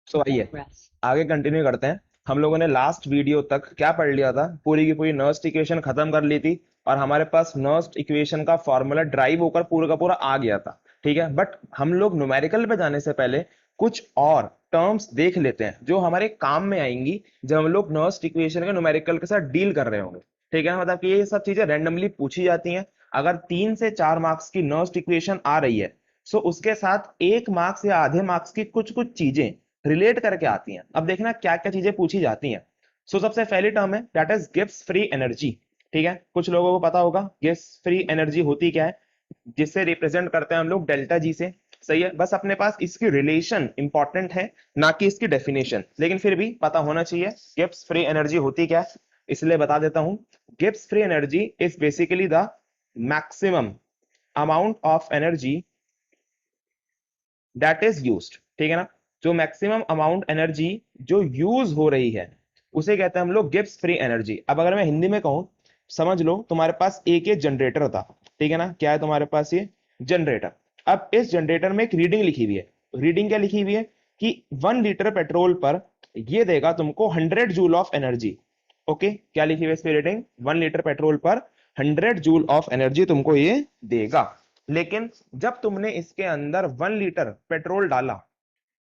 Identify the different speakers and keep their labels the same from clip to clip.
Speaker 1: सो आइए आगे कंटिन्यू करते हैं। हम लोगों ने लास्ट वीडियो तक क्या पढ़ लिया था, पूरी की पूरी नर्स्ट इक्वेशन खत्म कर ली थी और हमारे पास नर्स्ट इक्वेशन का फॉर्मूला ड्राइव होकर पूरा का पूरा आ गया था। ठीक है, बट हम लोग न्यूमेरिकल पे जाने से पहले कुछ और टर्म्स देख लेते हैं जो हमारे काम में आएंगी जब हम लोग नर्स्ट इक्वेशन के न्यूमेरिकल के साथ डील कर रहे होंगे। ठीक है, मतलब कि ये सब चीजें रैंडमली पूछी जाती हैं। अगर 3 से 4 मार्क्स की नर्स्ट इक्वेशन आ रही है, सो उसके साथ 1 मार्क्स या आधे मार्क्स की कुछ कुछ चीजें रिलेट करके आती हैं। अब देखना क्या क्या चीजें पूछी जाती हैं। सो सबसे पहली टर्म है that is Gibbs free energy. ठीक है, कुछ लोगों को पता होगा गिब्स फ्री एनर्जी होती क्या है, जिससे रिप्रेजेंट करते हैं हम लोग डेल्टा जी से। सही है, बस अपने पास इसकी रिलेशन इंपॉर्टेंट है, ना कि इसकी डेफिनेशन, लेकिन फिर भी पता होना चाहिए गिब्स फ्री एनर्जी होती क्या है। इसलिए बता देता हूं। Gibbs free energy is basically the maximum amount of energy that is used. ठीक है ना, जो मैक्सिमम अमाउंट एनर्जी जो यूज हो रही है उसे कहते हैं हम लोग गिब्स फ्री एनर्जी। अब अगर मैं हिंदी में कहूं, समझ लो तुम्हारे पास एक ये जनरेटर था। ठीक है ना, क्या है तुम्हारे पास ये जनरेटर। अब इस जनरेटर में एक रीडिंग लिखी हुई है। रीडिंग क्या लिखी हुई है कि 1 लीटर पेट्रोल पर ये देगा तुमको 100 जूल ऑफ एनर्जी। ओके, क्या लिखी हुई है इस पे रीडिंग, 1 लीटर पेट्रोल पर 100 जूल ऑफ एनर्जी तुमको ये देगा। लेकिन जब तुमने इसके अंदर 1 लीटर पेट्रोल डाला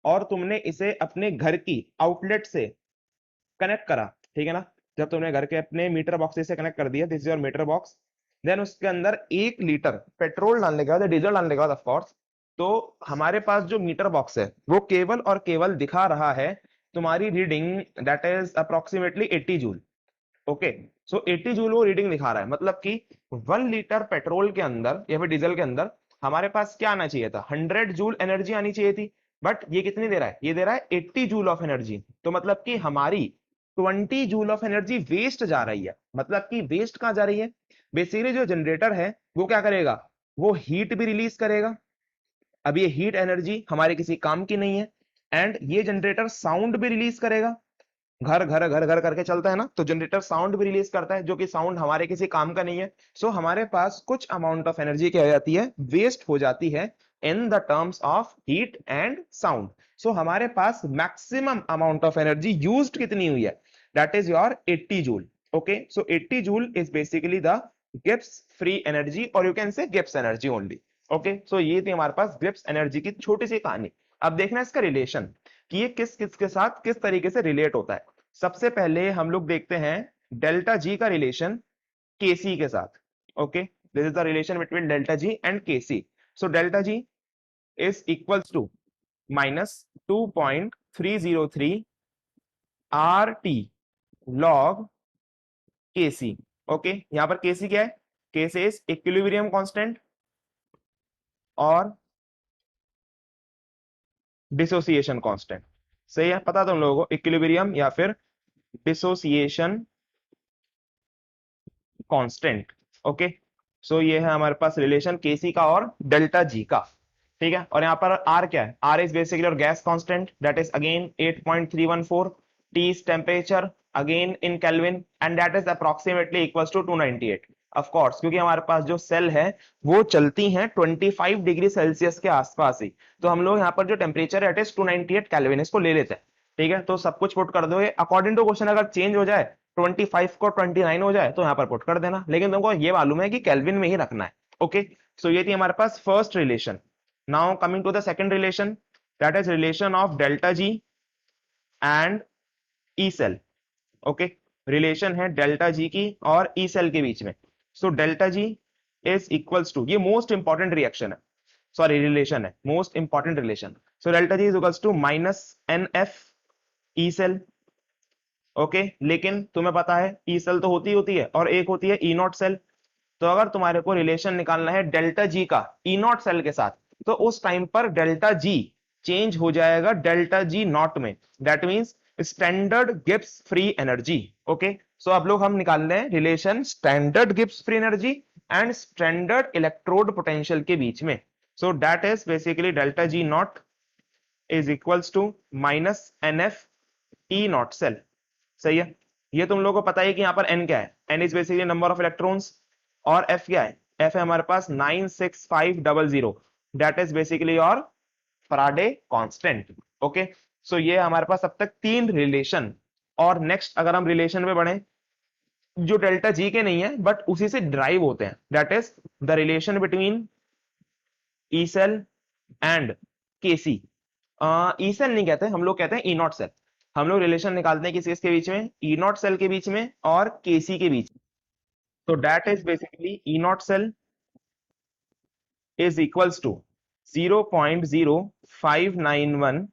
Speaker 1: और तुमने इसे अपने घर की आउटलेट से कनेक्ट करा, ठीक है ना, जब तुमने घर के अपने मीटर बॉक्स से कनेक्ट कर दिया, this is your meter box, then उसके अंदर 1 लीटर पेट्रोल डालने के बाद, डीजल डालने के बाद ऑफ कोर्स, तो हमारे पास जो मीटर बॉक्स है वो केवल और केवल दिखा रहा है तुम्हारी reading that is approximately 80 joule. Okay, so 80 joule वो रीडिंग दिखा रहा है, मतलब कि 1 लीटर पेट्रोल के अंदर या फिर डीजल के अंदर हमारे पास क्या आना चाहिए था, 100 जूल एनर्जी आनी चाहिए थी। बट ये कितनी दे रहा है, ये दे रहा है 80 जूल ऑफ एनर्जी। तो मतलब कि हमारी 20 जूल ऑफ एनर्जी वेस्ट जा रही है। मतलब कि वेस्ट कहां जा रही है, बेसिकली जो जनरेटर है वो क्या करेगा, वो हीट भी रिलीज करेगा। अब ये हीट एनर्जी हमारे किसी काम की नहीं है। एंड ये जनरेटर साउंड भी रिलीज करेगा। घर घर घर घर करके चलता है ना, तो जनरेटर साउंड भी रिलीज करता है, जो कि साउंड हमारे किसी काम का नहीं है। सो हमारे पास कुछ अमाउंट ऑफ एनर्जी क्या हो जाती है, वेस्ट हो जाती है in the terms of heat and sound. So हमारे पास maximum amount of energy used कितनी हुई है, that is your 80 joule. Okay, so 80 joule is basically the Gibbs free energy, और you can say Gibbs energy only. Okay, so ये थी हमारे पास Gibbs energy की छोटी सी कहानी। अब देखना इसका रिलेशन कि ये किस किस के साथ किस तरीके से रिलेट होता है। सबसे पहले हम लोग देखते हैं डेल्टा जी का रिलेशन केसी के साथ। Okay, this is the relation between delta G and KC. So delta G is equals to -2.303 R T log KC. Okay, यहां पर केसी क्या है, केसी इज इक्विलिब्रियम कांस्टेंट और डिसोसिएशन कांस्टेंट। सही है, पता तुम लोगों को इक्विलिब्रियम या फिर डिसोसिएशन कांस्टेंट। ओके, सो ये है हमारे पास रिलेशन केसी का और डेल्टा जी का। ठीक है, और यहाँ पर आर क्या है, आर इज बेसिकली और gas constant that is again 8.314, T is temperature again in kelvin, and that is approximately equals to 298। Of course, क्योंकि हमारे पास जो सेल है वो चलती हैं 25 डिग्री सेल्सियस के आसपास ही, तो हम लोग यहाँ पर जो टेम्परेचर है इट इज 298 केल्विन, इसको ले लेते हैं। ठीक है, तो सब कुछ पुट कर दो अकॉर्डिंग टू क्वेश्चन, अगर चेंज हो जाए 25 को 29 हो जाए तो यहाँ पर पुट कर देना, लेकिन तुमको ये मालूम है कि केल्विन में ही रखना है। ओके, सो ये थी हमारे पास first relation. Now coming to the second relation, that is relation of delta G and E cell. Okay, relation है डेल्टा जी की और ई सेल के बीच में। So delta G is equals to, ये मोस्ट इंपॉर्टेंट रिएक्शन है, sorry relation है, most important relation. So delta G is equals to minus N F E cell. Okay, लेकिन तुम्हें पता है ई सेल तो होती है और एक होती है ई नॉट सेल। तो अगर तुम्हारे को रिलेशन निकालना है डेल्टा जी का ई नॉट सेल के साथ, तो उस टाइम पर डेल्टा जी चेंज हो जाएगा डेल्टा जी नॉट में, that means standard Gibbs free energy. Okay, so अब लोग हम निकाल रहे हैं relation standard Gibbs free energy and standard electrode potential के बीच में। So that is basically delta G not is equals to minus N F E not cell. सही है, ये तुम लोगों को पता है कि यहाँ पर एन क्या है, n is basically number of electrons, और एफ क्या है, एफ है हमारे पास 96500, that is basically your Faraday constant. Okay, so ये हमारे पास अब तक 3 रिलेशन। और नेक्स्ट अगर हम रिलेशन में बढ़े जो डेल्टा जी के नहीं है बट उसी से ड्राइव होते हैं, that is the relation between E cell and KC. E cell नहीं कहते, हम लोग कहते हैं ई नॉट सेल। हम लोग रिलेशन निकालते हैं किस के बीच में, ई नॉट सेल के बीच में और केसी के बीच में। तो that is basically E not cell is equals to 0.0591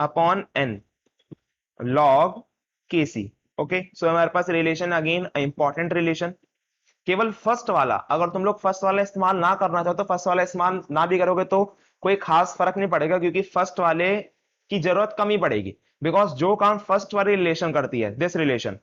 Speaker 1: upon n log KC. Okay, so हमारे पास रिलेशन अगेन इंपॉर्टेंट रिलेशन। केवल फर्स्ट वाला, अगर तुम लोग फर्स्ट वाला इस्तेमाल ना करना चाहो तो फर्स्ट वाला इस्तेमाल ना भी करोगे तो कोई खास फर्क नहीं पड़ेगा, क्योंकि फर्स्ट वाले की जरूरत कम ही पड़ेगी। बिकॉज जो काम फर्स्ट वाली रिलेशन करती है, दिस रिलेशन,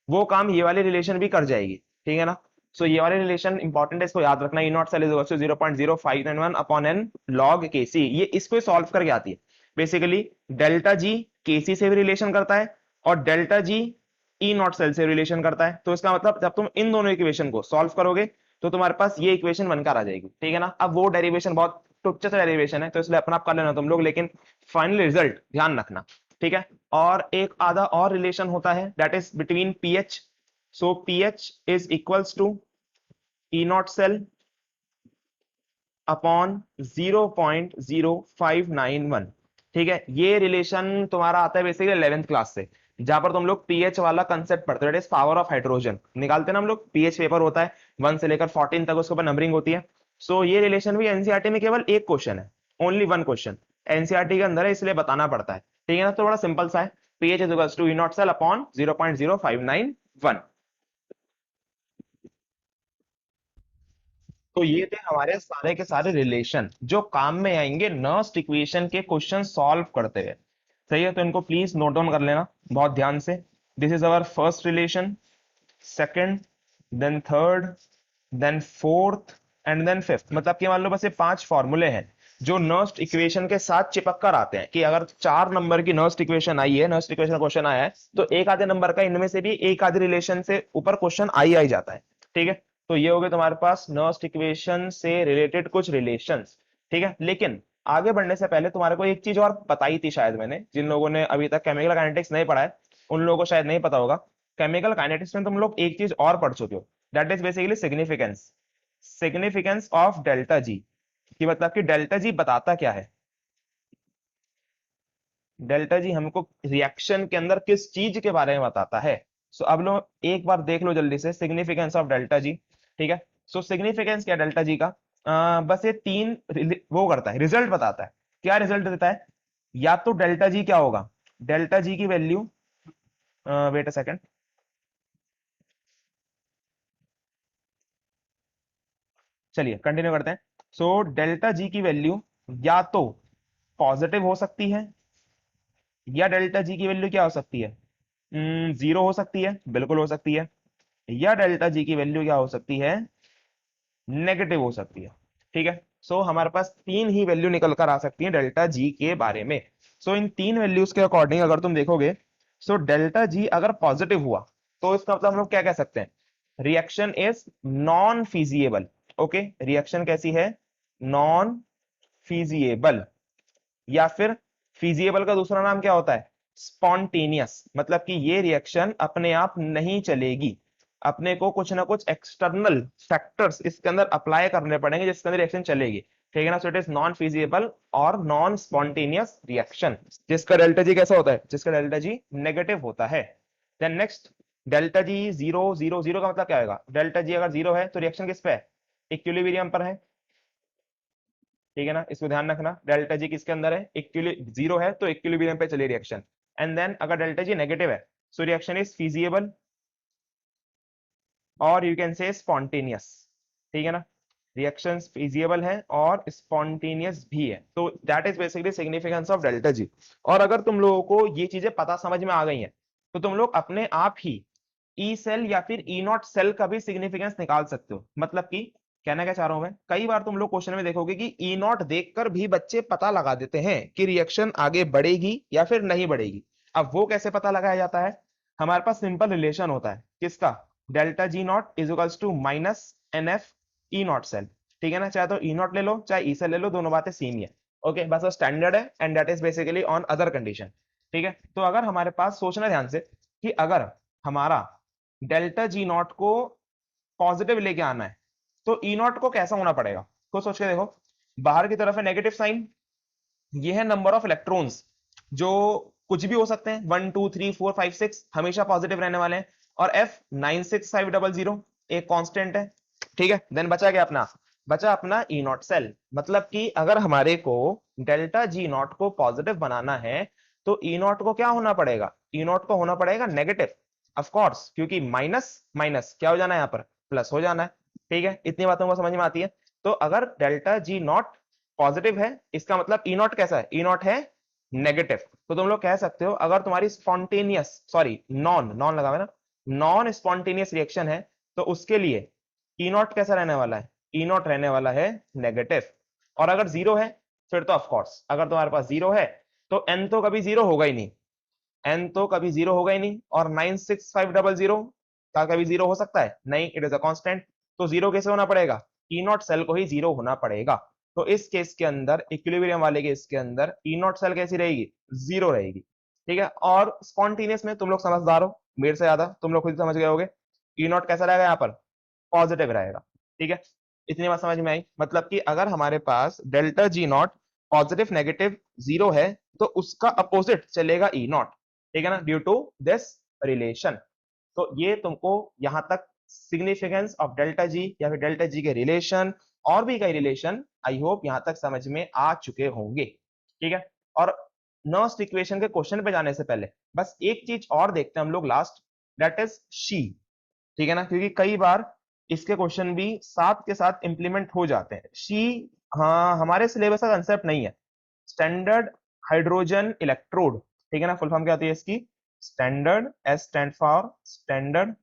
Speaker 1: वो काम ये वाली रिलेशन भी कर जाएगी। ठीक है ना। सो ये वाली रिलेशन इंपॉर्टेंट है, इसको याद रखना। E not cell is equal to 0.0591 upon n log Kc. ये इसको सॉल्व करके आती है। बेसिकली डेल्टा जी केसी से भी रिलेशन करता है और delta G E not cell से रिलेशन करता है। तो इसका मतलब जब तुम इन दोनों इक्वेशन को सॉल्व करोगे तो तुम्हारे पास ये इक्वेशन बनकर आ जाएगी। ठीक है ना। अब वो डेरिवेशन बहुत टुच्चे से डेरिवेशन है तो इसलिए अपना आप कर लेना तुम लोग, लेकिन फाइनल रिजल्ट ध्यान रखना। ठीक है। और एक आधा और रिलेशन होता है that is between pH. So pH is equals to E not cell upon 0.0591। ठीक है। ये रिलेशन तुम्हारा आता है बेसिकली 11th क्लास से, जहां पर तुम लोग पीएच वाला कंसेप्ट पढ़ते हो, that is power of hydrogen निकालते हैं ना हम लोग। पीएच पेपर होता है 1 से लेकर 14 तक, उसके ऊपर नंबरिंग होती है। सो ये रिलेशन भी एनसीईआरटी में केवल एक क्वेश्चन है, ओनली वन क्वेश्चन एनसीईआरटी के अंदर है, इसलिए बताना पड़ता है। ठीक है ना। तो बड़ा सिंपल सा है, pH is equals to E not cell upon 0.0591। तो ये थे हमारे सारे के सारे रिलेशन जो काम में आएंगे नर्स्ट इक्वेशन के क्वेश्चन सॉल्व करते हुए। सही है, तो इनको प्लीज नोट डाउन कर लेना बहुत ध्यान से। This is our first relation, second, then third, then fourth and then fifth. मतलब कि मान लो बस ये 5 फॉर्मूले हैं जो नर्स्ट इक्वेशन के साथ चिपक कर आते हैं, कि अगर 4 नंबर की नर्स्ट इक्वेशन आई है, नर्स्ट इक्वेशन क्वेश्चन आया है, तो एक आधे नंबर का इनमें से भी एक आधे रिलेशन से ऊपर क्वेश्चन आई जाता है। ठीक है। तो ये हो गए तुम्हारे पास नर्स्ट इक्वेशन से रिलेटेड कुछ रिलेशंस। ठीक है। लेकिन आगे बढ़ने से पहले तुम्हारे को एक चीज और बताई थी शायद मैंने, जिन लोगों ने अभी तक केमिकल काइनेटिक्स नहीं पढ़ा है उन लोगों को शायद नहीं पता होगा। केमिकल काइनेटिक्स में तुम लोग एक चीज और पढ़ चुके हो, that is basically significance. Significance of delta जी, कि मतलब कि डेल्टा जी बताता क्या है। डेल्टा जी हमको रिएक्शन के अंदर किस चीज के बारे में बताता है। सो अब लो एक बार देख लो जल्दी से सिग्निफिकेंस ऑफ डेल्टा जी। ठीक है। सो सिग्निफिकेंस क्या डेल्टा जी का, बस ये तीन वो करता है, रिजल्ट बताता है। क्या रिजल्ट देता है, या तो डेल्टा जी क्या होगा, डेल्टा जी की वैल्यू, वेट अ सेकंड, चलिए कंटिन्यू करते हैं। सो डेल्टा जी की वैल्यू या तो पॉजिटिव हो सकती है, या डेल्टा जी की वैल्यू क्या हो सकती है, जीरो हो सकती है, बिल्कुल हो सकती है, या डेल्टा जी की वैल्यू क्या हो सकती है, नेगेटिव हो सकती है। ठीक है। सो हमारे पास तीन ही वैल्यू निकल कर आ सकती है डेल्टा जी के बारे में। सो इन तीन वैल्यूज के अकॉर्डिंग अगर तुम देखोगे, सो डेल्टा जी अगर पॉजिटिव हुआ तो इसका मतलब हम लोग क्या कह सकते हैं, reaction is non feasible. Okay, reaction कैसी है, नॉन फीजिएबल। या फिर फीजिएबल का दूसरा नाम क्या होता है, स्पॉन्टेनियस। मतलब कि ये रिएक्शन अपने आप नहीं चलेगी, अपने को कुछ ना कुछ एक्सटर्नल फैक्टर्स इसके अंदर अप्लाई करने पड़ेंगे जिसके अंदर रिएक्शन चलेगी। ठीक है ना। So it is non feasible और नॉन स्पॉन्टेनियस रिएक्शन, जिसका डेल्टा जी कैसा होता है, जिसका डेल्टा जी नेगेटिव होता है। Then next, delta G zero, zero zero का मतलब क्या होगा, डेल्टा जी अगर जीरो है तो रिएक्शन किस पे है, इक्विलिब्रियम पर है। ठीक है ना, इसको ध्यान रखना। डेल्टा जी किसके अंदर है, इक्विलि जीरो है तो इक्विलिब्रियम पे चले रिएक्शन। एंड देन अगर डेल्टा जी नेगेटिव है सो रिएक्शन इज फीजिएबल और यू कैन से स्पॉन्टेनियस। ठीक है ना, रिएक्शंस फीजिएबल है और स्पॉन्टेनियस भी है। तो that is basically significance of delta जी। और अगर तुम लोगों को ये चीजें पता समझ में आ गई हैं तो तुम लोग अपने आप ही ई सेल या फिर ई नॉट सेल का भी सिग्निफिकेंस निकाल सकते हो। मतलब कि कहना क्या चाह रहा हूं मैं, कई बार तुम लोग क्वेश्चन में देखोगे कि ई नॉट देखकर भी बच्चे पता लगा देते हैं कि रिएक्शन आगे बढ़ेगी या फिर नहीं बढ़ेगी। अब वो कैसे पता लगाया जाता है, हमारे पास सिंपल रिलेशन होता है किसका, delta G not is equals to minus N F E not cell. ठीक है ना, चाहे तो ई नॉट ले लो चाहे ई सेल ले लो, दोनों बातें सेम ही है। ओके, बस वो स्टैंडर्ड है and that is basically on other condition. ठीक है, तो अगर हमारे पास, सोचना ध्यान से कि अगर हमारा डेल्टा जी नॉट को पॉजिटिव लेके आना है तो ई नॉट को कैसा होना पड़ेगा, तो सोच के देखो, बाहर की तरफ है नेगेटिव साइन, ये है नंबर ऑफ इलेक्ट्रॉन्स जो कुछ भी हो सकते हैं, 1 2 3 4 5 6 हमेशा पॉजिटिव रहने वाले हैं, और एफ 96500 एक कांस्टेंट है। ठीक है, देन बचा क्या अपना, बचा अपना ई नॉट सेल। मतलब कि अगर हमारे को डेल्टा जी नॉट को पॉजिटिव बनाना है तो ई नॉट को क्या होना पड़ेगा, ई नॉट को होना पड़ेगा नेगेटिव, ऑफ कोर्स, क्योंकि माइनस माइनस क्या हो जाना है यहाँ पर, प्लस हो जाना है। ठीक है, इतनी बातों को समझ में आती है। तो अगर डेल्टा जी नॉट पॉजिटिव है इसका मतलब ई नॉट कैसा है, ई नॉट है नेगेटिव। तो तुम लोग कह सकते हो अगर तुम्हारी स्पॉन्टेनियस, सॉरी नॉन नॉन लगा हुआ है ना, नॉन स्पॉन्टेनियस रिएक्शन है तो उसके लिए ई नॉट कैसा रहने वाला है, ई नॉट रहने वाला है नेगेटिव। और अगर जीरो है फिर तो ऑफ कोर्स, अगर तुम्हारे पास जीरो है तो एन तो कभी जीरो होगा ही नहीं, एन तो कभी जीरो होगा ही नहीं। और 96500 का कभी जीरो हो सकता है नहीं, इट इज अ कांस्टेंट। तो जीरो कैसे होना पड़ेगा, ई नॉट सेल को ही जीरो होना पड़ेगा। तो इस केस के अंदर, इक्विलिब्रियम वाले केस के अंदर ई नॉट सेल कैसी रहेगी, जीरो रहेगी। ठीक है, और स्पॉन्टेनियस में तुम लोग समझदार हो, मेरे से ज्यादा तुम लोग खुद समझ गए होगे, ई नॉट कैसा रहेगा यहाँ पर, पॉजिटिव रहेगा। ठीक है, इतनी बात समझ में आई। मतलब कि अगर हमारे पास delta G not positive negative zero है तो उसका अपोजिट चलेगा ई नॉट। ठीक है ना, ड्यू टू दिस रिलेशन। तो ये तुमको यहां तक सिग्निफिकेंस ऑफ डेल्टा जी या फिर डेल्टा जी के रिलेशन और भी कई रिलेशन आई होप यहां तक समझ में आ चुके होंगे। ठीक है, और नर्स्ट इक्वेशन के क्वेश्चन पे जाने से पहले बस एक चीज और देखते हैं हम लोग लास्ट, दैट इज शी। ठीक है ना, क्योंकि कई बार इसके क्वेश्चन भी साथ के साथ इंप्लीमेंट हो जाते हैं। शी, हाँ, हमारे सिलेबस का कंसेप्ट नहीं है। स्टैंडर्ड हाइड्रोजन इलेक्ट्रोड, ठीक है ना, फुल फॉर्म क्या होती है इसकी, standard, S stand for standard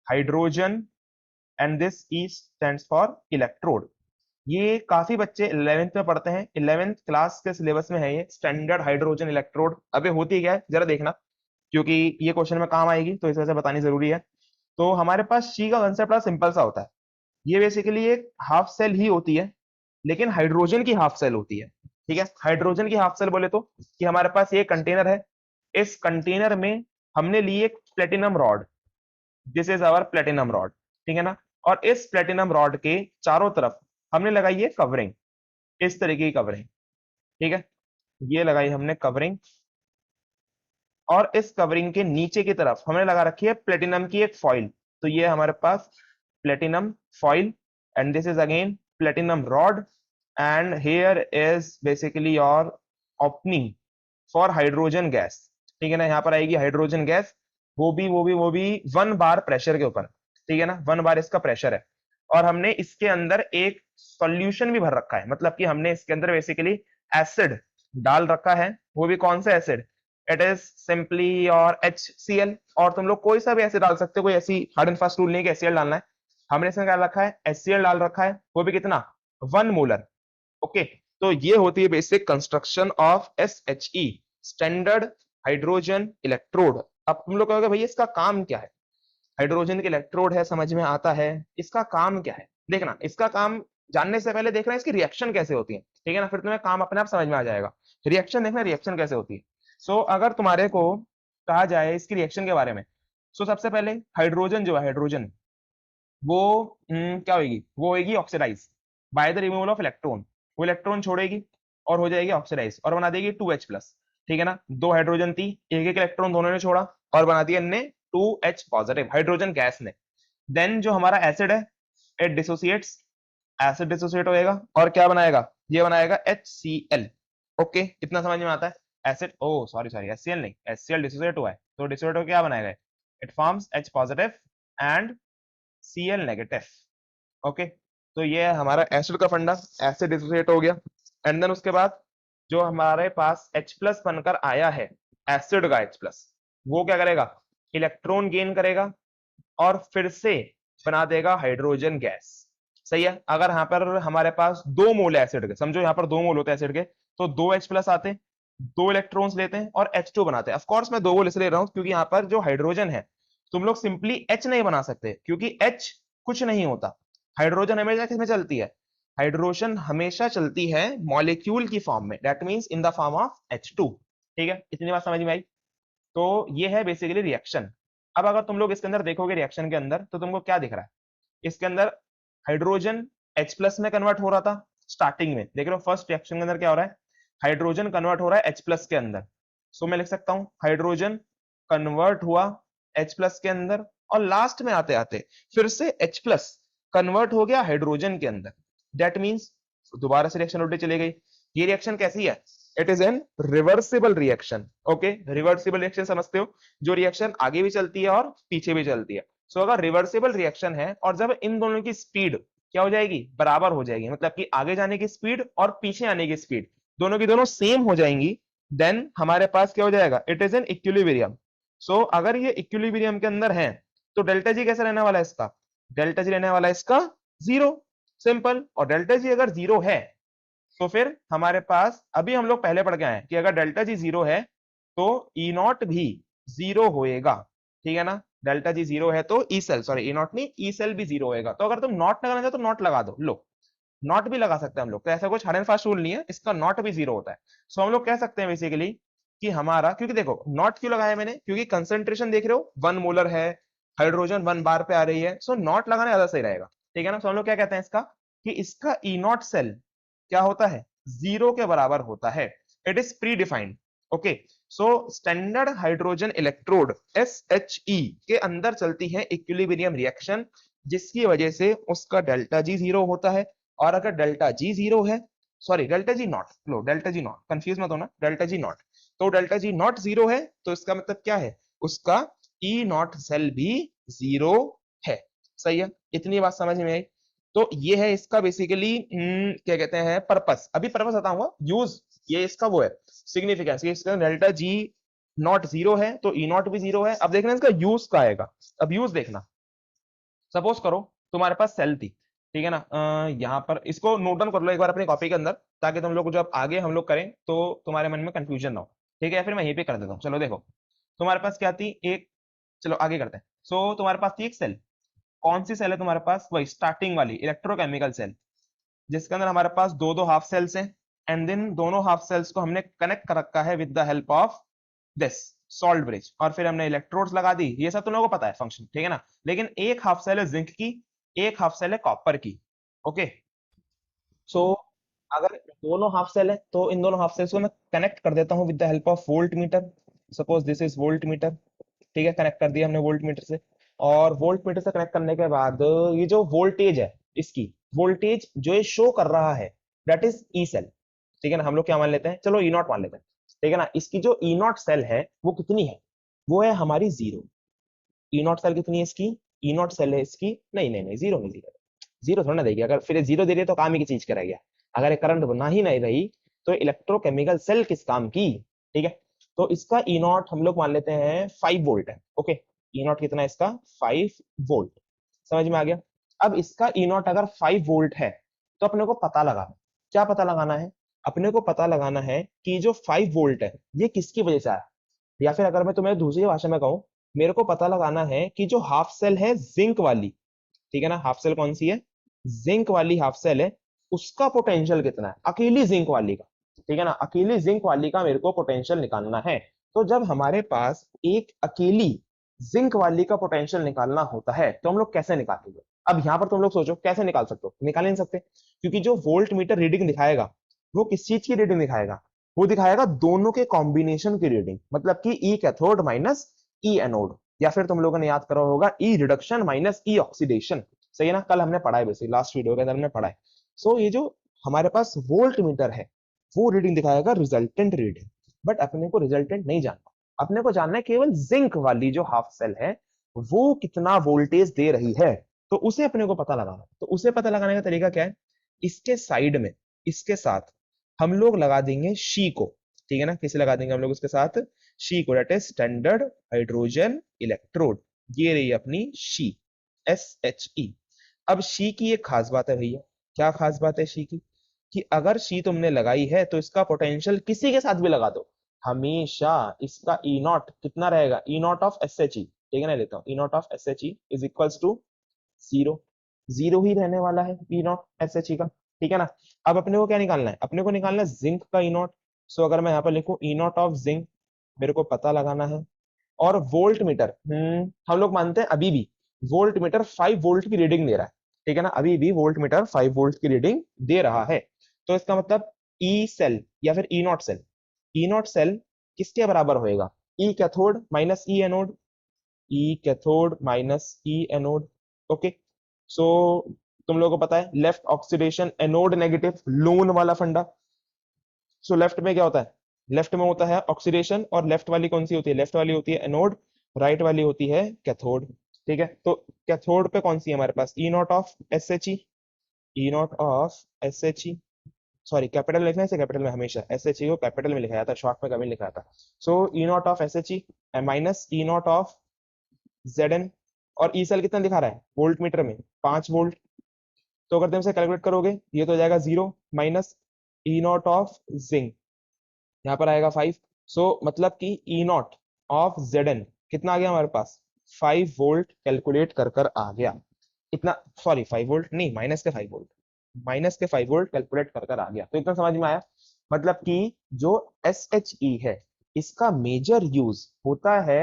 Speaker 1: hydrogen and this E stands for electrode. ये काफी बच्चे 11th में पढ़ते हैं, 11th क्लास के सिलेबस में है ये स्टैंडर्ड हाइड्रोजन इलेक्ट्रोड। अबे होती क्या है जरा देखना, क्योंकि ये क्वेश्चन में काम आएगी तो इस वजह से बतानी जरूरी है। तो हमारे पास शी का कंसेप्ट बड़ा सिंपल सा होता है। ये बेसिकली एक हाफ सेल ही होती है, लेकिन हाइड्रोजन की हाफ सेल होती है। ठीक है, हाइड्रोजन की हाफ सेल बोले तो कि हमारे पास ये कंटेनर है, इस कंटेनर में हमने ली एक platinum rod, this is our platinum rod. ठीक है ना, और इस प्लेटिनम रॉड के चारों तरफ हमने लगाई है कवरिंग, इस तरीके की कवरिंग। ठीक है, ये लगाई हमने कवरिंग, और इस कवरिंग के नीचे की तरफ हमने लगा रखी है प्लेटिनम की एक फॉइल। तो ये हमारे पास platinum foil, and this is again platinum rod, and here is basically your opening for hydrogen gas. ठीक है ना, यहाँ पर आएगी हाइड्रोजन गैस, वो भी 1 बार प्रेशर के ऊपर। ठीक है ना, 1 बार इसका प्रेशर है। और हमने इसके अंदर एक सॉल्यूशन भी भर रखा है, मतलब कि हमने इसके अंदर बेसिकली एसिड डाल रखा है। वो भी कौन सा एसिड, इट इज सिंपली और HCl। और तुम लोग कोई सा भी एसिड डाल सकते हो, कोई ऐसी हार्ड एंड फास्ट रूल नहीं कि HCl डालना है। हमने इसमें क्या रखा है, HCl डाल रखा है, वो भी कितना, 1 मोलर। ओके, तो ये होती है basic construction of SHE, standard hydrogen electrode. अब तुम लोग कहोगे भैया इसका काम क्या है, हाइड्रोजन के इलेक्ट्रोड है, समझ में आता है, इसका काम क्या है। देखना, इसका काम जानने से पहले देखना इसकी रिएक्शन कैसे होती है। ठीक है ना, फिर तुम्हें काम अपने आप समझ में आ जाएगा। रिएक्शन देखना, रिएक्शन कैसे होती है। सो अगर तुम्हारे को कहा जाए इसकी रिएक्शन के बारे में, सो सबसे पहले हाइड्रोजन जो है, हाइड्रोजन वो क्या होगी, वो होगी oxidise by the removal of electron. वो इलेक्ट्रॉन छोड़ेगी और हो जाएगी ऑक्सीडाइज और बना देगी 2H+। ठीक है ना, दो हाइड्रोजन थी, एक एक इलेक्ट्रॉन दोनों ने छोड़ा और बना दिया इनने 2H पॉजिटिव हाइड्रोजन गैस ने। देन जो हमारा एसिड है, इट डिसोसिएट्स, एसिड डिसोसिएट होएगा और क्या बनाएगा, ये बनाएगा HCl। ओके, इतना समझ में आता है। एसिड, ओ सॉरी सॉरी, HCl नहीं, HCl डिसोसिएट हुआ है, तो डिसोसिएट हो क्या बनाएगा, it forms H positive and Cl negative. Okay, तो ये है हमारा एसिड का फंडा, एसिड डिसोसिएट हो गया। एंड देन उसके बाद जो हमारे पास H+ बनकर आया है, एसिड का H+, वो क्या करेगा, इलेक्ट्रॉन गेन करेगा और फिर से बना देगा हाइड्रोजन गैस। सही है, अगर यहाँ पर हमारे पास 2 मोल एसिड के, समझो यहाँ पर 2 मोल होते हैं एसिड के, तो 2H+ आते हैं, 2 इलेक्ट्रॉन्स लेते हैं और H2 बनाते हैं। ऑफ कोर्स मैं 2 मोल इसलिए ले रहा हूँ क्योंकि यहाँ पर जो हाइड्रोजन है, तुम लोग सिंपली H नहीं बना सकते क्योंकि H कुछ नहीं होता। हाइड्रोजन हमेशा किसमें चलती है, हाइड्रोजन हमेशा चलती है मॉलिक्यूल की फॉर्म में, that means in the form of H2। ठीक है, इतनी बात समझ में आई। तो ये है बेसिकली रिएक्शन। अब अगर तुम लोग इसके अंदर देखोगे रिएक्शन के अंदर, तो तुमको क्या दिख रहा है इसके अंदर? हाइड्रोजन H प्लस में कन्वर्ट हो रहा था स्टार्टिंग में, देख रहे हो फर्स्ट रिएक्शन के अंदर क्या हो रहा है, हाइड्रोजन कन्वर्ट हो रहा है H प्लस के अंदर। सो मैं लिख सकता हूं हाइड्रोजन कन्वर्ट हुआ H प्लस के अंदर, और लास्ट में आते आते फिर से H प्लस कन्वर्ट हो गया हाइड्रोजन के अंदर। दैट मींस दोबारा से रिएक्शन उल्टे चले गई। ये रिएक्शन कैसी है? It is an reversible reaction. Okay, reversible reaction समझते हो, जो रिएक्शन आगे भी चलती है और पीछे भी चलती है। सो अगर रिवर्सिबल रिएक्शन है और जब इन दोनों की स्पीड क्या हो जाएगी, बराबर हो जाएगी, मतलब कि आगे जाने की स्पीड और पीछे आने की स्पीड दोनों की दोनों सेम हो जाएंगी, देन हमारे पास क्या हो जाएगा, इट इज एन इक्विलिब्रियम। सो अगर ये इक्विलिब्रियम के अंदर है तो डेल्टा जी कैसे रहने वाला है इसका? डेल्टा जी रहने वाला है इसका जीरो, सिंपल। और डेल्टा जी अगर जीरो है तो फिर हमारे पास, अभी हम लोग पहले पढ़ के आए हैं कि अगर डेल्टा जी जीरो है तो ई नॉट भी जीरो होएगा। ठीक है ना, डेल्टा जी जीरो है तो E cell, sorry E naught नहीं, ई सेल भी जीरो होएगा। तो अगर तुम नॉट लगाना चाहो तो नॉट लगा दो, लो नॉट भी लगा सकते हैं हम लोग, तो ऐसा कुछ हार्ड एंड फास्ट रूल नहीं है, इसका नॉट भी जीरो होता है। सो हम लोग कह सकते हैं बेसिकली कि हमारा, क्योंकि देखो नॉट क्यों लगाया मैंने, क्योंकि कंसेंट्रेशन देख रहे हो 1 मोलर है, हाइड्रोजन 1 बार पे आ रही है, सो नॉट लगाना ज्यादा सही रहेगा। ठीक है ना। सो हम लोग क्या कहते हैं इसका, कि इसका ई नॉट सेल क्या होता है, जीरो के बराबर होता है। It is pre defined. Okay, so standard hydrogen electrode SHE के अंदर चलती है इक्विलिब्रियम रिएक्शन, जिसकी वजह से उसका डेल्टा जी जीरो होता है। और अगर डेल्टा जी जीरो है, sorry delta G not, low delta G not, confuse मत होना, डेल्टा जी नॉट, तो डेल्टा जी नॉट जीरो है तो इसका मतलब क्या है, उसका ई नॉट सेल भी जीरो है। सही है, इतनी बात समझ में आई। तो ये है इसका बेसिकली क्या कहते हैं पर्पस, अभी पर्पस बताऊंगा, यूज ये इसका वो है सिग्निफिकेंस, इसका डेल्टा जी नॉट जीरो है तो ई नॉट भी जीरो है। अब देखना इसका यूज का आएगा। अब यूज देखना, सपोज करो तुम्हारे पास सेल थी, ठीक है ना, यहाँ पर इसको नोट डाउन कर लो एक बार अपनी कॉपी के अंदर, ताकि तुम लोग जब आगे हम लोग करें तो तुम्हारे मन में कंफ्यूजन ना हो। ठीक है, फिर मैं यहीं पे कर देता हूँ। चलो देखो, तुम्हारे पास क्या थी एक, चलो आगे करते हैं। सो तुम्हारे पास थी एक सेल, कौन सी सेल है तुम्हारे पास, वही स्टार्टिंग वाली इलेक्ट्रोकेमिकल सेल, जिसके अंदर हमारे पास दो दो हाफ सेल्स हैं। एंड देन दोनों हाफ सेल्स को हमने कनेक्ट कर रखा है with the help of this salt bridge, और फिर हमने इलेक्ट्रोड्स लगा दी। ये सब तुम लोगों को पता है फंक्शन, ठीक है ना। लेकिन एक हाफ सेल है जिंक की, एक हाफ सेल है कॉपर की। ओके, सो अगर दोनों हाफ सेल है तो इन दोनों हाफ सेल्स को मैं कनेक्ट कर देता हूँ with the help of volt meter. Suppose this is volt meter, ठीक है, कनेक्ट कर दिया हमने वोल्ट मीटर से। और वोल्ट मीटर से कनेक्ट करने के बाद ये जो वोल्टेज है, इसकी वोल्टेज जो ये शो कर रहा है, दैट इज ई सेल। ठीक है ना, हम लोग क्या मान लेते हैं, चलो ई नॉट मान लेते हैं। ठीक है ना, इसकी जो ई नॉट सेल है वो कितनी है, वो है हमारी जीरो। ई नॉट सेल कितनी है इसकी, ई नॉट सेल है इसकी, नहीं नहीं नहीं, जीरो नहीं, जीरो जीरो थोड़ा ना देगी, अगर फिर जीरो दे रही है तो काम ही की चीज करेगा। अगर करंट बना ही नहीं रही तो इलेक्ट्रोकेमिकल सेल किस काम की। ठीक है, तो इसका ई नॉट हम लोग मान लेते हैं 5 वोल्ट है। ओके, ई नॉट कितना है इसका, 5 वोल्ट। समझ में आ गया। अब इसका ई नॉट अगर 5 वोल्ट है तो अपने को पता लगाना, क्या पता लगाना है, अपने को पता लगाना है कि जो 5 वोल्ट है ये किसकी वजह से आया। या फिर अगर मैं तुम्हें दूसरी भाषा में कहूं, मेरे को पता लगाना है कि जो हाफ सेल है जिंक वाली, ठीक है ना, हाफ सेल कौन सी है, जिंक वाली हाफ सेल है, उसका पोटेंशियल कितना है, अकेली जिंक वाली का। ठीक है ना, अकेली जिंक वाली का मेरे को पोटेंशियल निकालना है। तो जब हमारे पास एक अकेली जिंक वाली का पोटेंशियल निकालना होता है तो हम लोग कैसे निकालेंगे। अब यहां पर तुम लोग सोचो कैसे निकाल सकते हो, निकाल नहीं सकते, क्योंकि जो वोल्ट मीटर रीडिंग दिखाएगा वो किस चीज की रीडिंग दिखाएगा, वो दिखाएगा दोनों के कॉम्बिनेशन की रीडिंग, मतलब कि ई कैथोड माइनस ई एनोड, या फिर तुम लोगों ने याद करा होगा ई रिडक्शन माइनस ई ऑक्सीडेशन। सही है ना, कल हमने पढ़ा है, बेसिक लास्ट वीडियो के अंदर हमने पढ़ा है। सो ये जो हमारे पास वोल्ट मीटर है वो रीडिंग दिखाएगा रिजल्टेंट रीडिंग, बट अपने को रिजल्टेंट नहीं जानना, अपने को जानना है केवल जिंक वाली जो हाफ सेल है वो कितना वोल्टेज दे रही है, तो उसे अपने को पता लगाना है। तो उसे पता लगाने का तरीका क्या है, इसके साइड में, इसके साथ हम लोग लगा देंगे शी को। ठीक है ना, किसे लगा देंगे हम लोग उसके साथ, शी को, that is standard hydrogen electrode. ये रही अपनी शी, SHE। अब शी की एक खास बात है भैया, क्या खास बात है शी की, कि अगर शी तुमने लगाई है तो इसका पोटेंशियल किसी के साथ भी लगा दो, हमेशा इसका ई नॉट कितना रहेगा, ई नॉट ऑफ SHE। ठीक है ना, लेता हूं E not of SHE is equals to zero, zero ही रहने वाला है ई नॉट SHE का। ठीक है ना। अब अपने को क्या निकालना है, अपने को निकालना है जिंक का ई नॉट। सो अगर मैं यहाँ पर लिखूं ई नॉट ऑफ जिंक, मेरे को पता लगाना है। और वोल्ट मीटर, हम लोग मानते हैं अभी भी वोल्ट मीटर 5 वोल्ट की रीडिंग दे रहा है, ठीक है ना, अभी भी वोल्ट मीटर 5 वोल्ट की रीडिंग दे रहा है। तो इसका मतलब ई सेल या फिर E not cell, E not cell किसके बराबर होएगा, E cathode minus E anode, E cathode minus E anode. Okay. So तुम लोगों को पता है left oxidation anode negative loan वाला फंडा। सो लेफ्ट में क्या होता है, लेफ्ट में होता है ऑक्सीडेशन, और लेफ्ट वाली कौन सी होती है, लेफ्ट वाली होती है एनोड, राइट वाली होती है कैथोड। ठीक है, तो कैथोड पे कौन सी है हमारे पास, E not of S H E, E not of S H E, sorry capital लिखना है इसे कैपिटल में, हमेशा एस एच ई को कैपिटल में लिखा जाता है, शॉर्ट में कभी लिखा जाता। So E not of S H E minus E not of Z N. और ई सेल कितना दिखा रहा है वोल्ट मीटर में, 5 वोल्ट। तो अगर तुम इसे कैलकुलेट करोगे ये तो हो जाएगा 0 minus E not of zinc, यहाँ पर आएगा 5। सो मतलब कि ई नॉट ऑफ जेड एन कितना आ गया हमारे पास, 5 वोल्ट कैलकुलेट कर कर आ गया। इतना, सॉरी 5 वोल्ट नहीं, -5 वोल्ट, -5 वोल्ट कैलकुलेट कर कर आ गया। तो इतना समझ में आया। मतलब कि जो एस एच ई है इसका मेजर यूज होता है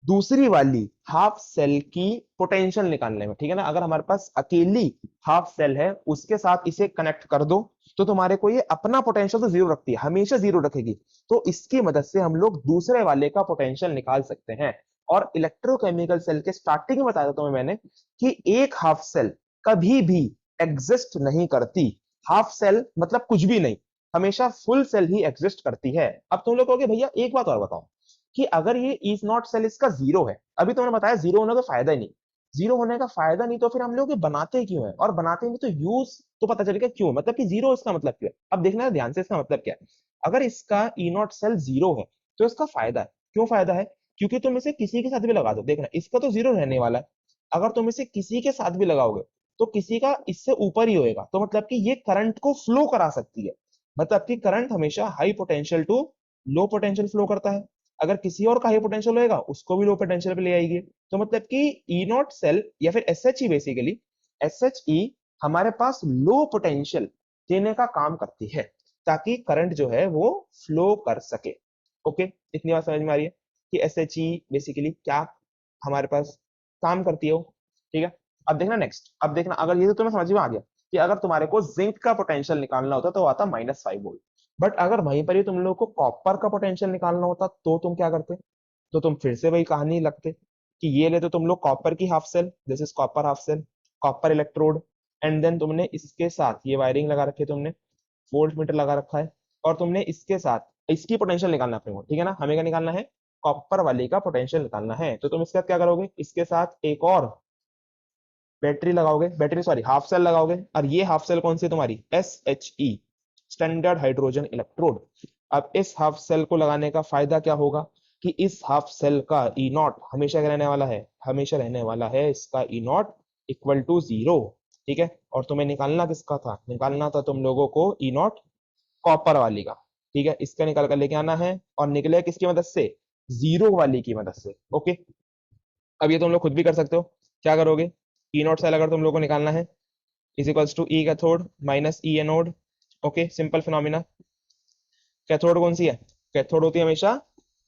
Speaker 1: दूसरी वाली हाफ सेल की पोटेंशियल निकालने में, ठीक है ना। अगर हमारे पास अकेली हाफ सेल है उसके साथ इसे कनेक्ट कर दो तो तुम्हारे को ये अपना पोटेंशियल तो 0 रखती है, हमेशा 0 रखेगी। तो इसकी मदद से हम लोग दूसरे वाले का पोटेंशियल निकाल सकते हैं। और इलेक्ट्रोकेमिकल सेल के स्टार्टिंग में बताया था तुम्हें मैंने कि एक हाफ सेल कभी भी एग्जिस्ट नहीं करती। हाफ सेल मतलब कुछ भी नहीं, हमेशा फुल सेल ही एग्जिस्ट करती है। अब तुम लोग कहोगे भैया एक बात और बताओ कि अगर ये इज नॉट सेल इसका 0 है, अभी तुमने बताया 0 होने का फायदा ही नहीं, 0 होने का फायदा नहीं, तो फिर हम लोग ये बनाते क्यों है, और बनाते हैं तो यूज तो पता चलेगा क्यों, मतलब कि 0 इसका मतलब क्यों है। अब देखना है ध्यान से इसका मतलब क्या है। अगर इसका ई नॉट सेल 0 है तो इसका फायदा है, क्यों फायदा है, क्योंकि तुम इसे किसी के साथ भी लगा दो, देखना इसका तो 0 रहने वाला है, अगर तुम इसे किसी के साथ भी लगाओगे तो किसी का इससे ऊपर ही होएगा, तो मतलब कि ये करंट को फ्लो करा सकती है। मतलब कि करंट हमेशा high potential to low potential flow करता है, अगर किसी और का हाई पोटेंशियल होएगा उसको भी लो पोटेंशियल पे ले आएगी। तो मतलब कि ई नॉट सेल या फिर एस एच ई, बेसिकली एस एच ई हमारे पास लो पोटेंशियल देने का काम करती है ताकि करंट जो है वो फ्लो कर सके। ओके, इतनी बात समझ में आ रही है कि एस एच ई बेसिकली क्या हमारे पास काम करती है वो। ठीक है, अब देखना नेक्स्ट, अब देखना अगर ये तो तुम्हें समझ में आ गया कि अगर तुम्हारे को जिंक का पोटेंशियल निकालना होता तो आता -5 वोल्ट। बट अगर वहीं पर ही तुम लोग को कॉपर का पोटेंशियल निकालना होता तो तुम क्या करते, तो तुम फिर से वही कहानी लगते कि ये लेते तुम लोग कॉपर की half cell, this is copper half cell, copper electrode, and then तुमने इसके साथ ये वायरिंग लगा रखी है, तुमने वोल्ट मीटर लगा रखा है, और तुमने इसके साथ इसकी पोटेंशियल निकालना है अपने को, ठीक है ना, हमें क्या निकालना है, कॉपर वाली का पोटेंशियल निकालना है। तो तुम इसके साथ क्या करोगे, इसके साथ एक और बैटरी लगाओगे, बैटरी सॉरी हाफ सेल लगाओगे, और ये हाफ सेल कौन सी है तुम्हारी, एस एच ई, स्टैंडर्ड हाइड्रोजन इलेक्ट्रोड। अब इस हाफ सेल को लगाने का फायदा क्या होगा कि इस हाफ सेल का ई नॉट हमेशा क्या रहने वाला है, हमेशा रहने वाला है इसका ई नॉट इक्वल टू 0। ठीक है, और तुम्हें निकालना किसका था, निकालना था तुम लोगों को ई नॉट कॉपर वाली का। ठीक है, इसका निकाल कर लेके आना है, और निकले किसकी मदद से, 0 वाली की मदद से। ओके, अब ये तुम लोग खुद भी कर सकते हो, क्या करोगे, ई नॉट सेल अगर तुम लोग को निकालना है is equals to E cathode minus E anode. Okay, simple phenomena. Cathode कौन सी है, कैथोड होती है हमेशा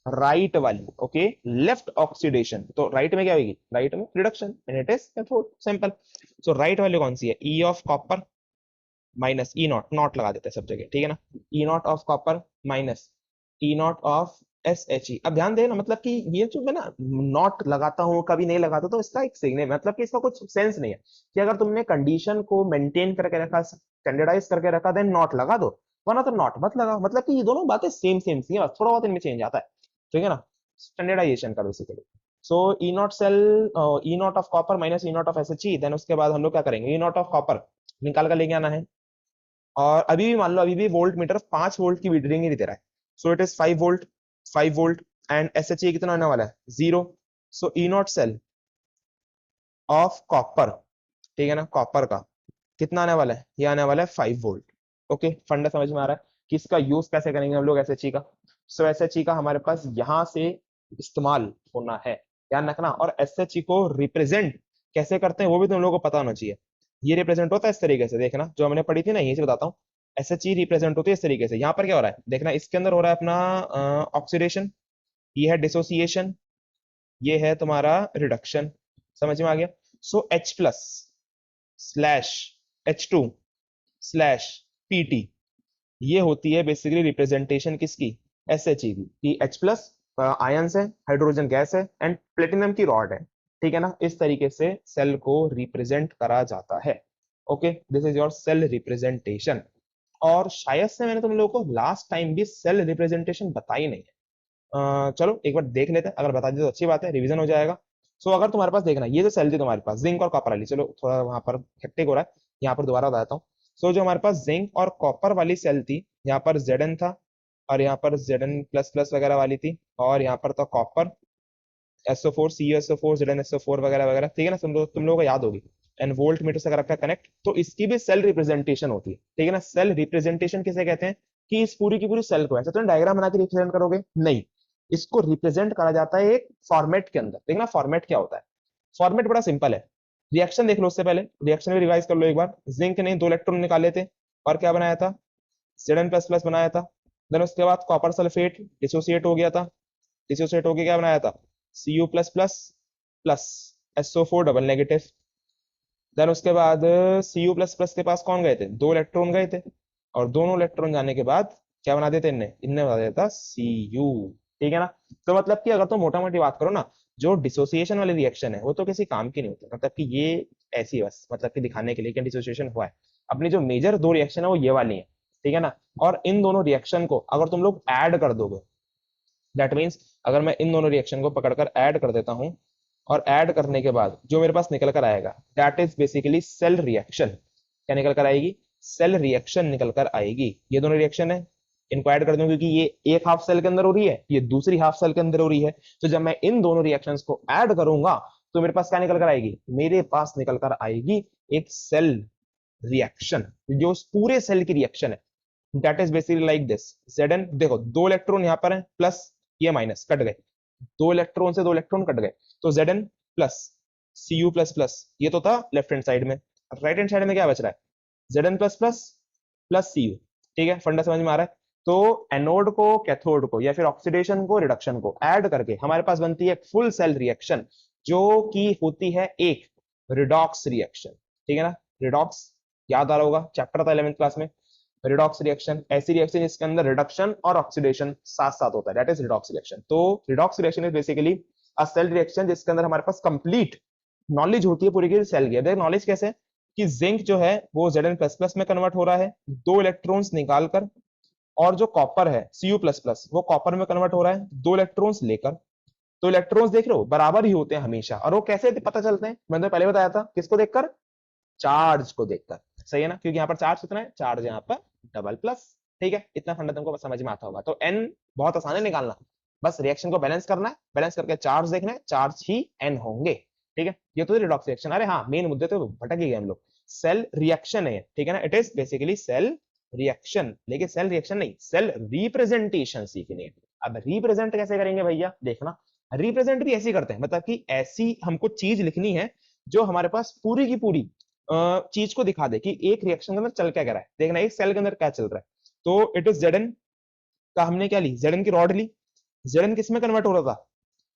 Speaker 1: राइट वाली। ओके, लेफ्ट ऑक्सीडेशन, तो राइट में क्या होगी, राइट में reduction, and it is cathode, simple. So right वाली कौन सी है, E of copper minus E nought, nought लगा देते हैं सब जगह, ठीक है ना, E not of copper minus E not of S H ई। अब ध्यान देना, मतलब कि ये जो मैं ना नॉट लगाता हूँ कभी नहीं लगाता, तो इसका एक सिग्नल, मतलब कि इसका कुछ सेंस नहीं है कि अगर तुमने कंडीशन को मेंटेन करके रखा, स्टैंडर्डाइज करके रखा, देन नॉट लगा दो, वरना तो नॉट मत लगा। मतलब कि ये दोनों बातें सेम सेम सी है, बस थोड़ा बहुत इनमें चेंज आता है, ठीक है ना, स्टैंडर्डाइजेशन का basically. So E not cell, E not of copper minus E not of S H E, then उसके बाद हम लोग क्या करेंगे, ई नॉट ऑफ कॉपर निकाल कर लेके आना है। और अभी भी मान लो अभी भी वोल्ट मीटर 5 वोल्ट की रीडिंग ही दे रहा है, सो it is 5 volt, 5 volt, and S H कितना आने वाला है 0। सो E not cell of copper, ठीक है ना, कॉपर का कितना आने वाला है, ये आने वाला है 5 वोल्ट। ओके, फंडा समझ में आ रहा है कि इसका यूज कैसे करेंगे हम लोग एस एच का। सो एस एच का हमारे पास यहां से इस्तेमाल होना है, ध्यान रखना। और एस एच को रिप्रेजेंट कैसे करते हैं वो भी तुम लोगों को पता होना चाहिए। ये रिप्रेजेंट होता है इस तरीके से, देखना जो हमने पढ़ी थी ना, यही से बताता हूँ। SHE रिप्रेजेंट होती है इस तरीके से। यहाँ पर क्या हो रहा है, देखना इसके अंदर हो रहा है अपना ऑक्सीडेशन, ये है डिसोसिएशन, ये है तुम्हारा रिडक्शन। समझ में आ गया। सो H+ slash H2 slash PT, ये होती है बेसिकली रिप्रेजेंटेशन किसकी, SHE की। H+ आयंस है, हाइड्रोजन गैस है, एंड प्लेटिनम की रॉड है। ठीक है ना, इस तरीके से सेल को रिप्रेजेंट करा जाता है। Okay, this is your cell representation. और शायद से मैंने तुम लोगों को लास्ट टाइम भी सेल रिप्रेजेंटेशन बताई नहीं है। चलो एक बार देख लेते हैं, अगर बता दी तो अच्छी बात है, रिवीजन हो जाएगा। सो अगर तुम्हारे पास देखना, ये जो सेल थी तुम्हारे पास जिंक और कॉपर वाली, चलो थोड़ा वहां पर हेक्टिक हो रहा है, यहाँ पर दोबारा बताता हूँ। सो जो हमारे पास जिंक और कॉपर वाली सेल थी, यहाँ पर Zn था, और यहाँ पर Zn++ वगैरह वाली थी, और यहाँ पर था कॉपर, SO4 CuSO4 ZnSO4 वगैरह वगैरह। ठीक है ना, तुम लोगों को याद होगी। एंड वोल्ट मीटर से रखा कनेक्ट, तो इसकी भी सेल रिप्रेजेंटेशन होती है। ठीक है ना, सेल रिप्रेजेंटेशन किसे कहते हैं, कि इस पूरी की पूरी सेल को ऐसे तो डायग्राम बना के रिप्रेजेंट करोगे नहीं, इसको रिप्रेजेंट करा जाता है एक फॉर्मेट के अंदर। देखना फॉर्मेट क्या होता है, फॉर्मेट बड़ा सिंपल है। रिएक्शन देख लो, उससे पहले रिएक्शन में रिवाइज कर लो एक बार। जिंक ने 2 इलेक्ट्रॉन निकाले थे, और क्या बनाया था, Zn++ बनाया था। देन उसके बाद कॉपर सल्फेट डिसोसिएट हो गया था, डिसोसिएट होके क्या बनाया था, Cu++ plus SO4 double negative. Then उसके बाद Cu++ के पास कौन गए थे, 2 इलेक्ट्रॉन गए थे, और दोनों इलेक्ट्रॉन जाने के बाद क्या बना देते इनने, इनने बना देता Cu। ठीक है ना। तो मतलब कि अगर तो मोटा मोटी बात करो ना, जो डिसोसिएशन वाली रिएक्शन है वो तो किसी काम की नहीं होती, मतलब कि ये ऐसी है बस, मतलब कि दिखाने के लिए कि डिसोसिएशन हुआ है। अपनी जो मेजर 2 रिएक्शन है वो ये वाली है। ठीक है ना। और इन दोनों रिएक्शन को अगर तुम लोग ऐड कर दोगे, दैट मीन्स अगर मैं इन दोनों रिएक्शन को पकड़कर ऐड कर देता हूं, और ऐड करने के बाद जो मेरे पास निकल कर आएगा, that is basically cell reaction. क्या निकल कर आएगी, सेल रिएक्शन निकल कर आएगी। ये दोनों रिएक्शन है, इनको ऐड कर दूं, क्योंकि ये एक हाफ सेल के अंदर हो रही है, ये दूसरी हाफ सेल के अंदर हो रही है। तो जब मैं इन दोनों रिएक्शंस को ऐड करूंगा, तो मेरे पास क्या निकल कर आएगी, मेरे पास निकल कर आएगी एक सेल रिएक्शन, जो उस पूरे सेल की रिएक्शन है। That is basically like this. Zn देखो, 2 इलेक्ट्रॉन यहाँ पर है, प्लस ये माइनस कट गए, 2 इलेक्ट्रॉन से 2 इलेक्ट्रॉन कट गए, तो Zn प्लस Cu++, ये तो था लेफ्ट हैंड साइड में। राइट हैंड साइड में क्या बच रहा है, Zn++ प्लस Cu। ठीक है, फंडा समझ में आ रहा है। तो एनोड को कैथोड को, या फिर ऑक्सीडेशन को रिडक्शन को ऐड करके हमारे पास बनती है फुल सेल रिएक्शन, जो कि होती है एक रिडॉक्स रिएक्शन। ठीक है ना, रिडॉक्स याद आ रहा होगा, चैप्टर था 11th क्लास में। रिडॉक्स रिएक्शन ऐसी रिएक्शन जिसके अंदर रिडक्शन और ऑक्सीडेशन साथ साथ होता है, दैट इज रिडॉक्स रिएक्शन। तो redox reaction is basically a cell reaction जिसके अंदर हमारे पास कंप्लीट नॉलेज होती है पूरी की सेल की। देख नॉलेज कैसे, कि जिंक जो है वो Zn++ में कन्वर्ट हो रहा है 2 इलेक्ट्रॉन्स निकालकर, और जो कॉपर है Cu++ वो कॉपर में कन्वर्ट हो रहा है 2 इलेक्ट्रॉन्स लेकर। तो इलेक्ट्रॉन्स देख रहे हो बराबर ही होते हैं हमेशा, और वो कैसे पता चलते हैं, मैंने तो पहले बताया था, किसको देखकर, चार्ज को देखकर। सही है ना, क्योंकि यहाँ पर चार्ज कितना है, चार्ज यहाँ पर डबल+। ठीक है, इतना फंडा तुमको बस समझ में आता होगा। तो एन बहुत आसान है निकालना, बस रिएक्शन को बैलेंस करना है, बैलेंस करके चार्ज देखना है, चार्ज ही एन होंगे। ठीक है, ये तो रिडॉक्स रिएक्शन। अरे हाँ, मेन मुद्दे तो भटक ही गए हम लोग। सेल रिएक्शन है, ठीक है ना, it is basically cell reaction, लेकिन सेल रिएक्शन नहीं, सेल रिप्रेजेंटेशन सीखनी है। अब रिप्रेजेंट कैसे करेंगे भैया, देखना, रिप्रेजेंट भी ऐसे करते हैं, मतलब कि ऐसी हमको चीज लिखनी है जो हमारे पास पूरी की पूरी चीज को दिखा दे कि एक रिएक्शन के अंदर चल क्या कर रहा है। देखना एक सेल के अंदर क्या चल रहा है। तो इट इज Zn का हमने क्या ली, Zn की रॉड ली। Zn किस में कन्वर्ट हो रहा था,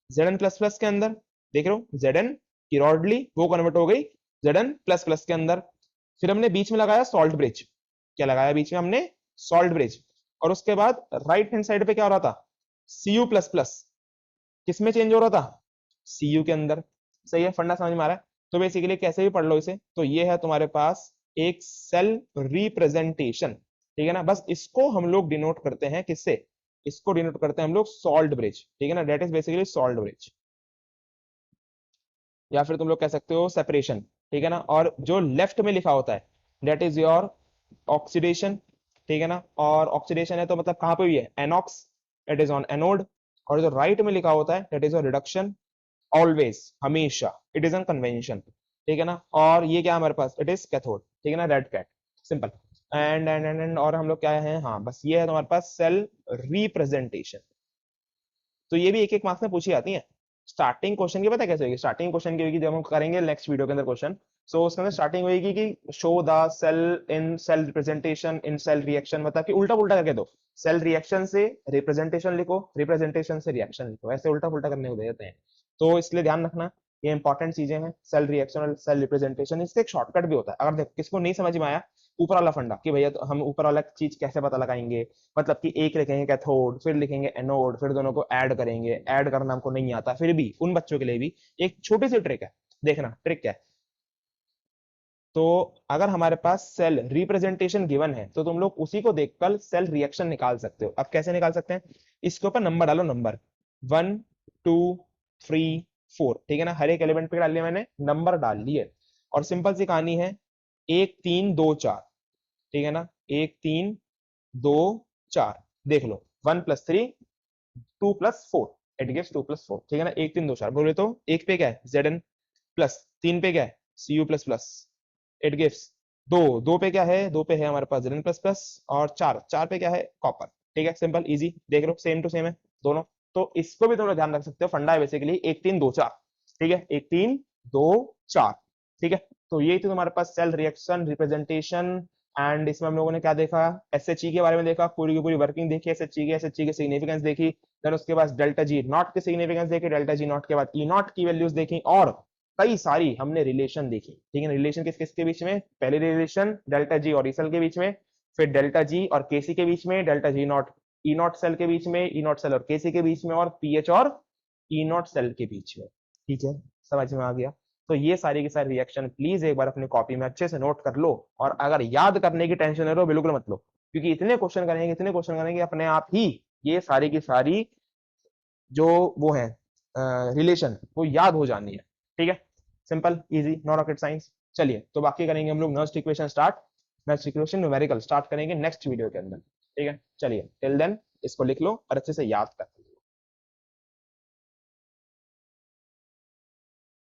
Speaker 1: Zn++ के अंदर। देख रहे हो, Zn की रॉड ली, वो कन्वर्ट हो गई Zn++ के अंदर। फिर हमने बीच में लगाया सॉल्ट ब्रिज। क्या लगाया बीच में हमने, सॉल्ट ब्रिज। और उसके बाद राइट हैंड साइड पे क्या हो रहा था, Cu++ किस में चेंज हो रहा था, Cu के अंदर। सही है, फंडा समझ में आ रहा है। तो बेसिकली कैसे भी पढ़ लो इसे, तो ये है तुम्हारे पास एक सेल रिप्रेजेंटेशन। ठीक है ना, बस इसको हम लोग डिनोट करते हैं किससे, इसको डिनोट करते हैं हम लोग सॉल्ट ब्रिज। ठीक है ना, that is basically salt bridge, या फिर तुम लोग कह सकते हो सेपरेशन। ठीक है ना, और जो लेफ्ट में लिखा होता है दैट इज योर ऑक्सीडेशन। ठीक है ना, और ऑक्सीडेशन है तो मतलब कहां पे हुई है, INOX, it is on anode. और जो राइट में लिखा होता है that is your reduction, always, हमेशा, इट इज एन कन्वेंशन। ठीक है ना, और ये क्या हमारे पास, इट इज कैथोड। ठीक है ना, रेड कैट, सिंपल। एंड और हम लोग क्या है, हाँ बस ये है तुम्हारे पास सेल रिप्रेजेंटेशन। तो ये भी एक एक मार्क्स में पूछी जाती है। स्टार्टिंग क्वेश्चन की पता है कैसे होगी? स्टार्टिंग क्वेश्चन की होगी जब हम करेंगे नेक्स्ट वीडियो के अंदर क्वेश्चन। सो उसके अंदर स्टार्टिंग होगी कि show the cell in cell representation in cell reaction, मतलब कि उल्टा पुल्टा करके दो, सेल रिएक्शन से रिप्रेजेंटेशन लिखो, रिप्रेजेंटेशन से रिएक्शन लिखो, ऐसे उल्टा पुल्टा करने को दे देते हैं। तो इसलिए ध्यान रखना, ये इंपॉर्टेंट चीजें हैं, सेल रिएक्शन और सेल रिप्रेजेंटेशन। इससे एक शॉर्टकट भी होता है, अगर देखो किसको नहीं समझ में आया, ऊपर वाला फंडा कि भैया तो हम ऊपर वाला चीज कैसे पता लगाएंगे, मतलब कि एक लिखेंगे कैथोड, फिर लिखेंगे एनोड, फिर दोनों को ऐड करेंगे, ऐड करना हमको नहीं आता, फिर भी उन बच्चों के लिए भी एक छोटी सी ट्रिक है, देखना ट्रिक क्या है। तो अगर हमारे पास सेल रिप्रेजेंटेशन गिवन है तो तुम लोग उसी को देखकर सेल रिएक्शन निकाल सकते हो। अब कैसे निकाल सकते हैं? इसके ऊपर नंबर डालो, नंबर 1 2 3 4, ठीक है ना, हर एक एलिमेंट पे डाल लिया मैंने, नंबर डाल लिए, और सिंपल सी कहानी है 1 3 2 4, ठीक है ना, 1 3 2 4, देख लो 1 + 3 2 + 4, इट गिव्स 2 + 4, ठीक है ना, 1 3 2 4 बोले तो एक पे क्या है Zn प्लस, 3 पे क्या है Cu plus plus, it gives दो, दो पे क्या है, दो पे है हमारे पास Zn प्लस प्लस, और चार, चार पे क्या है कॉपर, ठीक है, सिंपल इजी, देख लो सेम टू सेम है दोनों। तो इसको भी तुम लोग ध्यान रख सकते हो, फंडा है बेसिकली 1 3 2 4, ठीक है, 1 3 2 4, ठीक है। तो ये थी तुम्हारे पास सेल रिएक्शन रिप्रेजेंटेशन। एंड इसमें हम लोगों ने क्या देखा, एसएचई के बारे में देखा, पूरी की पूरी वर्किंग देखी एसएचई की, एसएचई की सिग्निफिकेंस देखी, देन उसके बाद डेल्टा जी नॉट की सिग्निफिकेंस देखी, डेल्टा जी नॉट के बाद ई नॉट की वैल्यूज देखी, और कई सारी हमने रिलेशन देखी, ठीक है, रिलेशन किस किस के बीच में, पहले रिलेशन डेल्टा जी और ई सेल के बीच में, फिर डेल्टा जी और केसी के बीच में, delta G naught E not cell के बीच में, ई नॉट सेल और केसी के बीच में, और पीएच और ई नॉट सेल के बीच में, ठीक है, समझ में आ गया। तो ये सारी की सारी रिएक्शन प्लीज एक बार अपनी कॉपी में अच्छे से नोट कर लो, और अगर याद करने की टेंशन है तो बिल्कुल मत लो, क्योंकि इतने क्वेश्चन करेंगे, इतने क्वेश्चन करेंगे, अपने आप ही ये सारी की सारी जो वो है रिलेशन वो याद हो जानी है, ठीक है, simple easy, no rocket science. चलिए तो बाकी करेंगे हम लोग next equation start, next equation numerical start करेंगे नेक्स्ट वीडियो के अंदर, ठीक है। चलिए टिल देन इसको लिख लो और अच्छे से याद कर।